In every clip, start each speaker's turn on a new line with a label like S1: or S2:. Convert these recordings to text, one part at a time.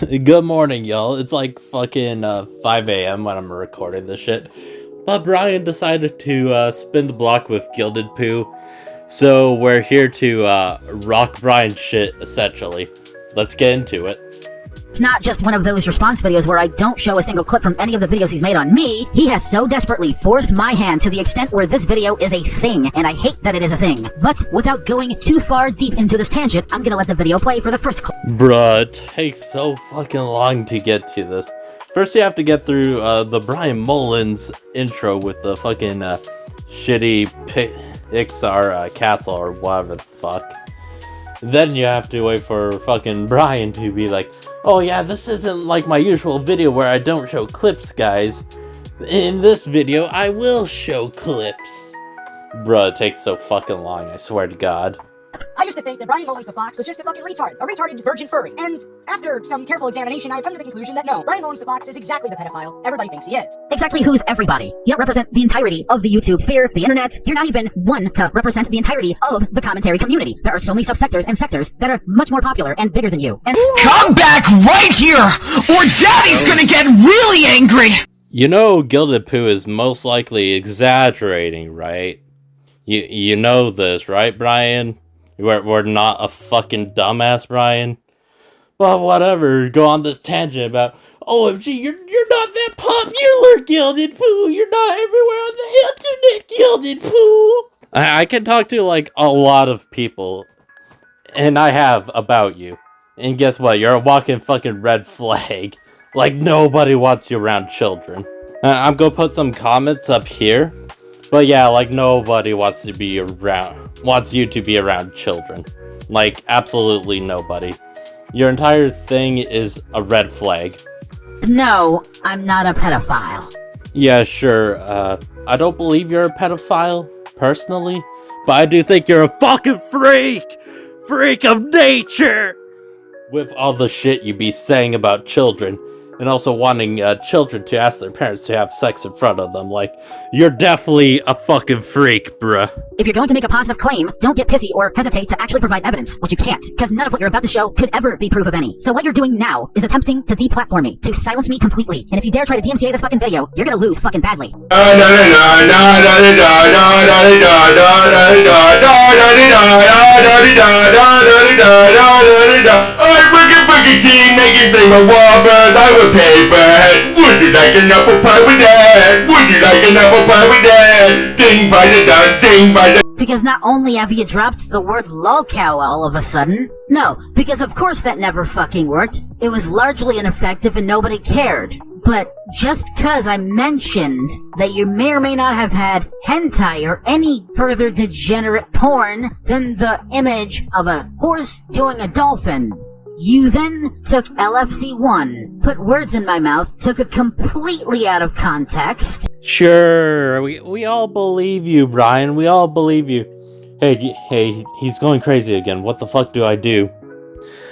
S1: Good morning, y'all. It's like fucking 5 a.m. when I'm recording this shit. But Brian decided to spin the block with Gilded Poo. So we're here to rock Brian's shit, essentially. Let's get into it.
S2: It's not just one of those response videos where I don't show a single clip from any of the videos he's made on me. He has so desperately forced my hand to the extent where this video is a thing, and I hate that it is a thing. But without going too far deep into this tangent, I'm gonna let the video play for the first clip.
S1: Bruh, it takes so fucking long to get to this. First you have to get through the Bryan Mullins intro with the fucking shitty Pixar castle or whatever the fuck. Then you have to wait for fucking Brian to be like, oh yeah, this isn't like my usual video where I don't show clips, guys. In this video, I will show clips. Bruh, it takes so fucking long, I swear to God.
S3: I used to think that Bryan Mullins the Fox was just a fucking retard, a retarded virgin furry. And after some careful examination, I've come to the conclusion that no, Bryan Mullins the Fox is exactly the pedophile everybody thinks he is.
S2: Exactly who's everybody? You don't represent the entirety of the YouTube sphere, the internet. You're not even one to represent the entirety of the commentary community. There are so many subsectors and sectors that are much more popular and bigger than you. And
S4: come back right here, or Daddy's gonna get really angry!
S1: You know Gilded Poo is most likely exaggerating, right? You know this, right, Brian? We're not a fucking dumbass, Brian. But whatever, go on this tangent about, OMG, you're not that popular, Gilded Poo. You're not everywhere on the internet, Gilded Poo. I can talk to, like, a lot of people, and I have, about you. And guess what? You're a walking fucking red flag. Like, nobody wants you around children. I'm gonna put some comments up here. But yeah, like, nobody wants you to be around children. Like, absolutely nobody. Your entire thing is a red flag.
S2: no, I'm not a pedophile.
S1: Yeah, sure, I don't believe you're a pedophile, personally. But I do think you're a fucking freak! Freak of nature! With all the shit you be saying about children. And also wanting children to ask their parents to have sex in front of them. Like, you're definitely a fucking freak, bruh.
S2: If you're going to make a positive claim, don't get pissy or hesitate to actually provide evidence, which you can't, because none of what you're about to show could ever be proof of any. So what you're doing now is attempting to deplatform me, to silence me completely. And if you dare try to DMCA this fucking video, you're gonna lose fucking badly.
S4: Making thing of Warbird, I would paper. Would you like an apple pie with that? Would you like an apple pie with that? Ding by the dun, ding by the...
S2: Because not only have you dropped the word lolcow all of a sudden, no, because of course that never fucking worked. It was largely ineffective and nobody cared. But just cause I mentioned that you may or may not have had hentai or any further degenerate porn than the image of a horse doing a dolphin, you then took LFC1, put words in my mouth, took it completely out of context.
S1: Sure, we all believe you, Brian. We all believe you. Hey, he's going crazy again. What the fuck do I do?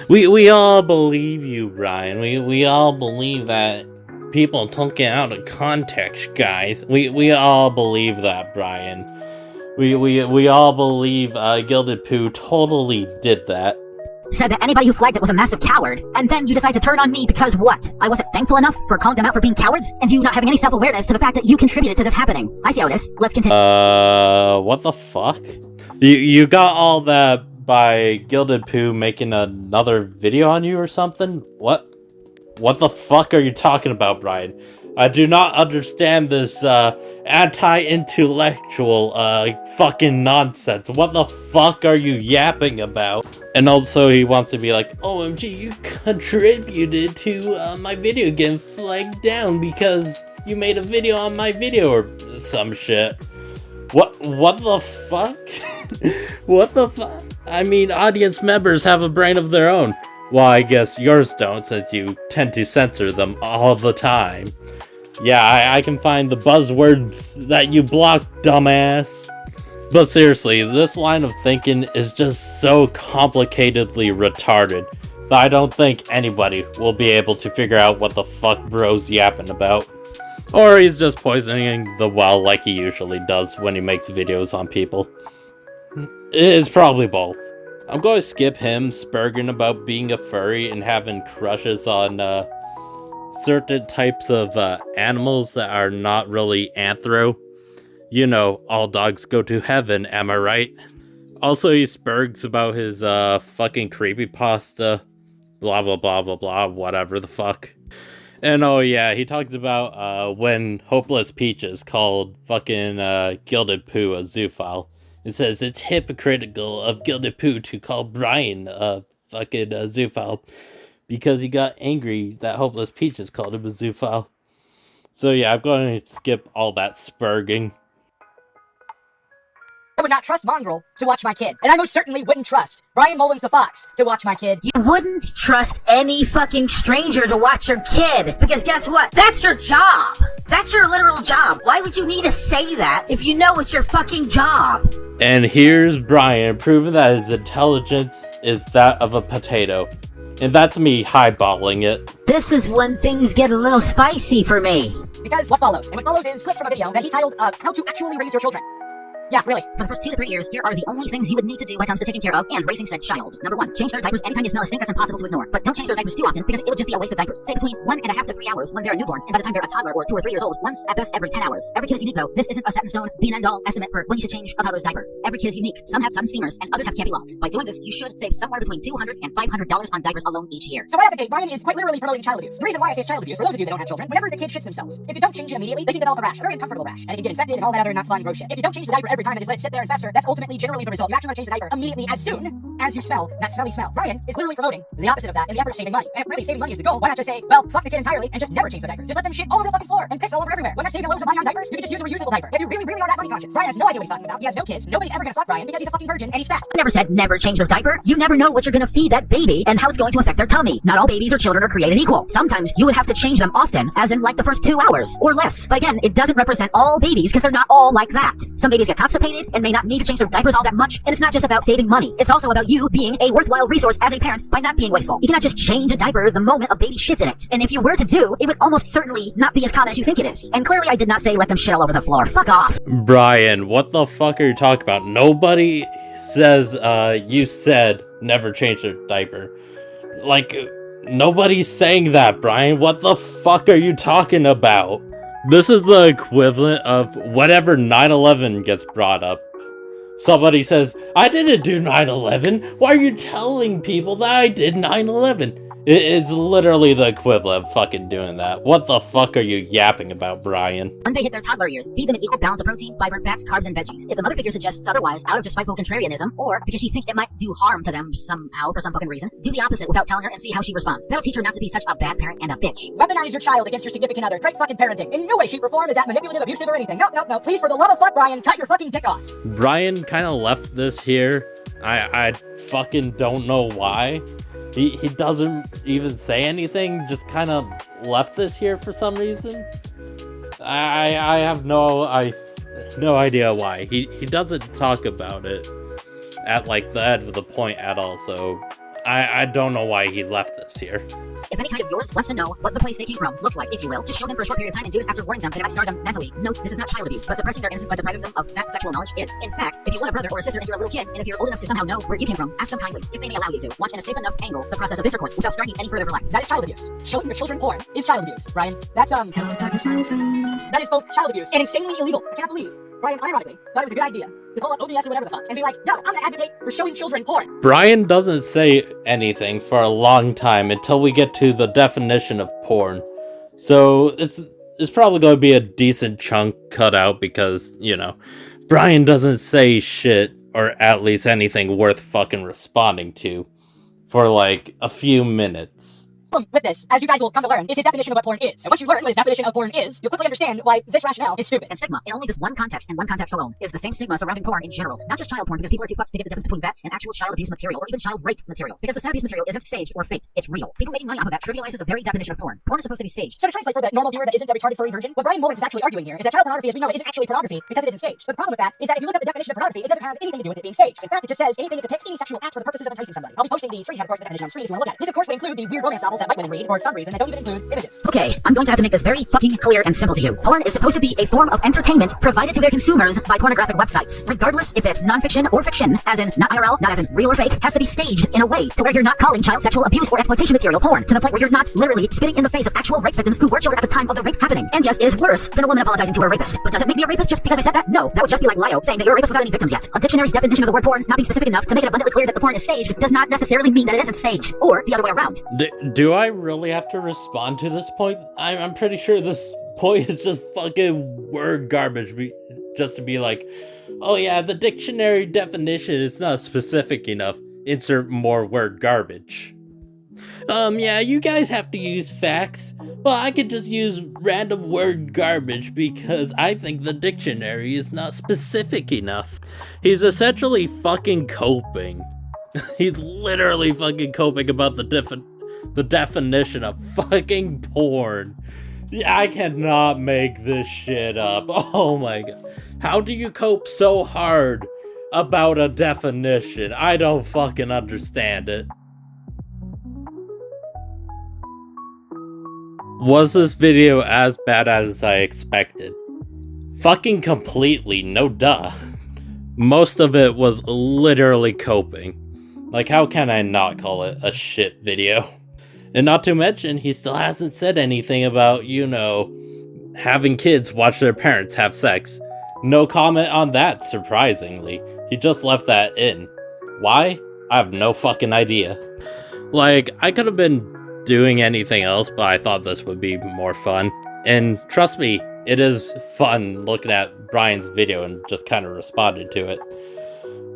S1: We all believe you, Brian. We all believe that people took it out of context, guys. We all believe that, Brian. We all believe Gilded Poo totally did that.
S2: Said that anybody who flagged it was a massive coward, and then you decide to turn on me because what? I wasn't thankful enough for calling them out for being cowards, and you not having any self-awareness to the fact that you contributed to this happening. I see how it is. Let's continue.
S1: What the fuck? You got all that by Gilded Poo making another video on you or something? What the fuck are you talking about, Brian? I do not understand this anti-intellectual fucking nonsense. What the fuck are you yapping about? And also he wants to be like, OMG, you contributed to my video getting flagged down because you made a video on my video or some shit. What the fuck? What the fuck? I mean, audience members have a brain of their own. Well, I guess yours don't, since you tend to censor them all the time. Yeah, I can find the buzzwords that you blocked, dumbass. But seriously, this line of thinking is just so complicatedly retarded that I don't think anybody will be able to figure out what the fuck bro's yapping about. Or he's just poisoning the well like he usually does when he makes videos on people. It's probably both. I'm going to skip him spurging about being a furry and having crushes on certain types of animals that are not really anthro. You know, all dogs go to heaven, am I right? Also, he spurgs about his fucking creepypasta, blah blah blah blah blah, whatever the fuck. And oh yeah, he talked about when Hopeless Peaches called fucking Gilded Poo a zoophile. It says it's hypocritical of Gilded Poo to call Bryan a fucking zoophile because he got angry that Hopeless Peaches called him a zoophile. So yeah, I'm going to skip all that spurging.
S3: I would not trust Mongrel to watch my kid. And I most certainly wouldn't trust Bryan Mullins the Fox to watch my kid.
S2: You wouldn't trust any fucking stranger to watch your kid. Because guess what? That's your job. That's your literal job. Why would you need to say that if you know it's your fucking job?
S1: And here's Bryan proving that his intelligence is that of a potato. And that's me highballing it.
S2: This is when things get a little spicy for me.
S3: Because what follows? And what follows is clips from a video that he titled, How to Actually Raise Your Children. Yeah, really.
S2: For the first 2 to 3 years, here are the only things you would need to do when it comes to taking care of and raising said child. Number 1, change their diapers anytime you smell a stink that's impossible to ignore. But don't change their diapers too often because it would just be a waste of diapers. Say between 1.5 to 3 hours when they're a newborn, and by the time they're a toddler or 2 or 3 years old, once at best every 10 hours. Every kid is unique though. This isn't a set in stone, be an end all estimate for when you should change a toddler's diaper. Every kid is unique. Some have sun steamers and others have campy locks. By doing this, you should save somewhere between $200 and $500 on diapers alone each year.
S3: So right out the gate, Bryan is quite literally promoting child abuse. The reason why I say child abuse, for those of you that don't have children, whenever the kid shits themselves, if you don't change it immediately, they can develop a rash, a very uncomfortable rash, and it can get infected and all that other not fun gross shit. If you don't change the diaper every time and just let it sit there and fester, that's ultimately generally the result. You actually want to change the diaper immediately as soon as you smell that smelly smell. Bryan is literally promoting the opposite of that in the effort of saving money. And if really saving money is the goal, why not just say, well, fuck the kid entirely and just never change the diapers? Just let them shit all over the fucking floor and piss all over everywhere. When that's saving loads of money on diapers, you can just use a reusable diaper. If you really, really are that money conscious. Bryan has no idea what he's talking about. He has no kids. Nobody's ever gonna fuck Bryan because he's a fucking virgin and he's fat.
S2: I never said never change their diaper. You never know what you're gonna feed that baby and how it's going to affect their tummy. Not all babies or children are created equal. Sometimes you would have to change them often, as in like the first 2 hours or less. But again, it doesn't represent all babies because they're not all like that. Some babies get constipated and may not need to change their diapers all that much. And it's not just about saving money. It's also about you being a worthwhile resource as a parent by not being wasteful. You cannot just change a diaper the moment a baby shits in it. And if you were to do, it would almost certainly not be as common as you think it is. And clearly I did not say let them shit all over the floor. Fuck off.
S1: Bryan, what the fuck are you talking about? Nobody says, you said never change their diaper. Like, nobody's saying that, Bryan. What the fuck are you talking about? This is the equivalent of whenever 9/11 gets brought up. Somebody says, I didn't do 9/11. Why are you telling people that I did 9/11? It's literally the equivalent of fucking doing that. What the fuck are you yapping about, Bryan?
S2: When they hit their toddler years, feed them an equal balance of protein, fiber, fats, carbs, and veggies. If the mother figure suggests otherwise out of just spiteful contrarianism, or because she thinks it might do harm to them somehow for some fucking reason, do the opposite without telling her and see how she responds. That'll teach her not to be such a bad parent and a bitch.
S3: Weaponize your child against your significant other. Great fucking parenting. In no way, shape, or form is that manipulative, abusive, or anything. No. Please, for the love of fuck, Bryan, cut your fucking dick off.
S1: Bryan kind of left this here. I fucking don't know why. He doesn't even say anything, just kind of left this here for some reason. I have no idea why. He doesn't talk about it at like the end of the point at all, so I don't know why he left this here.
S2: If any kind of yours wants to know what the place they came from looks like, if you will, just show them for a short period of time and do this after warning them that it might scar them mentally. Note, this is not child abuse, but suppressing their innocence by depriving them of that sexual knowledge is. In fact, if you want a brother or a sister and you're a little kid, and if you're old enough to somehow know where you came from, ask them kindly, if they may allow you to, watch in a safe enough angle the process of intercourse without scarring you any further for life.
S3: That is child abuse. Showing your children porn is child abuse, Bryan. That's,
S2: Hello, darkness, my friend.
S3: That is both child abuse and insanely illegal. I cannot believe Bryan, ironically, thought it was a good idea to call up ODS or whatever the fuck and be like, yo, I'm gonna advocate for showing children porn.
S1: Bryan doesn't say anything for a long time until we get to the definition of porn. So it's probably going to be a decent chunk cut out because, you know, Bryan doesn't say shit, or at least anything worth fucking responding to, for like a few minutes.
S3: With this, as you guys will come to learn, is his definition of what porn is. And once you learn what his definition of porn is, you'll quickly understand why this rationale is stupid.
S2: And stigma, in only this one context and one context alone, is the same stigma surrounding porn in general. Not just child porn, because people are too fucked to get the difference between that and actual child abuse material, or even child rape material. Because the sad abuse material isn't staged or faked, it's real. People making money off of that trivializes the very definition of porn. Porn is supposed to be staged.
S3: So to translate for the normal viewer that isn't a retarded furry virgin, what Bryan Mullins is actually arguing here is that child pornography as we know it isn't actually pornography because it isn't staged. But the problem with that is that if you look up the definition of pornography, it doesn't have anything to do with it being staged. In fact, it just says anything that depicts any sexual act for the purposes of enticing somebody. I'll be posting the screenshot, of course, the definition on the screen if you want to look at it. This, of course, would include the weird romance novels that white women read for some reason that don't even include images.
S2: Okay, I'm going to have to make this very fucking clear and simple to you. Porn is supposed to be a form of entertainment provided to their consumers by pornographic websites. Regardless if it's non-fiction or fiction, as in not IRL, not as in real or fake, has to be staged in a way to where you're not calling child sexual abuse or exploitation material porn, to the point where you're not literally spitting in the face of actual rape victims who were children at the time of the rape happening. And yes, it is worse than a woman apologizing to her rapist. But does it make me a rapist just because I said that? No, that would just be like Lio saying that you're a rapist without any victims yet. A dictionary's definition of the word porn not being specific enough to make it abundantly clear that the porn is staged does not necessarily mean that it isn't staged, or the other way around.
S1: Do I really have to respond to this point? I'm pretty sure this point is just fucking word garbage, just to be like, oh yeah, the dictionary definition is not specific enough. Insert more word garbage. Yeah, you guys have to use facts. Well, I could just use random word garbage because I think the dictionary is not specific enough. He's essentially fucking coping. He's literally fucking coping about the definition of fucking porn. Yeah, I cannot make this shit up. Oh my god. How do you cope so hard about a definition? I don't fucking understand it. Was this video as bad as I expected? Fucking completely, no duh. Most of it was literally coping. Like, how can I not call it a shit video? And not to mention, he still hasn't said anything about, you know, having kids watch their parents have sex. No comment on that, surprisingly. He just left that in. Why? I have no fucking idea. Like, I could have been doing anything else, but I thought this would be more fun. And trust me, it is fun looking at Bryan's video and just kind of responded to it.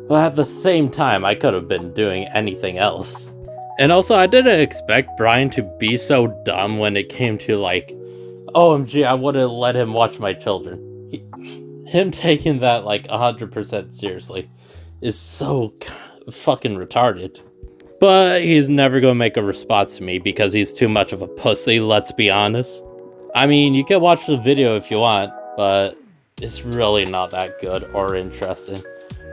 S1: But at the same time, I could have been doing anything else. And also, I didn't expect Bryan to be so dumb when it came to like, OMG, I wouldn't let him watch my children. Him taking that like 100% seriously is so fucking retarded. But he's never gonna make a response to me because he's too much of a pussy, let's be honest. I mean, you can watch the video if you want, but it's really not that good or interesting.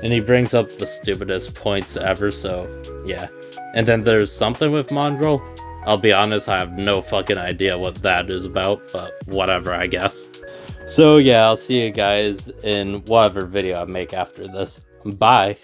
S1: And he brings up the stupidest points ever, so yeah. And then there's something with Mongrel. I'll be honest, I have no fucking idea what that is about, but whatever, I guess. So yeah, I'll see you guys in whatever video I make after this. Bye.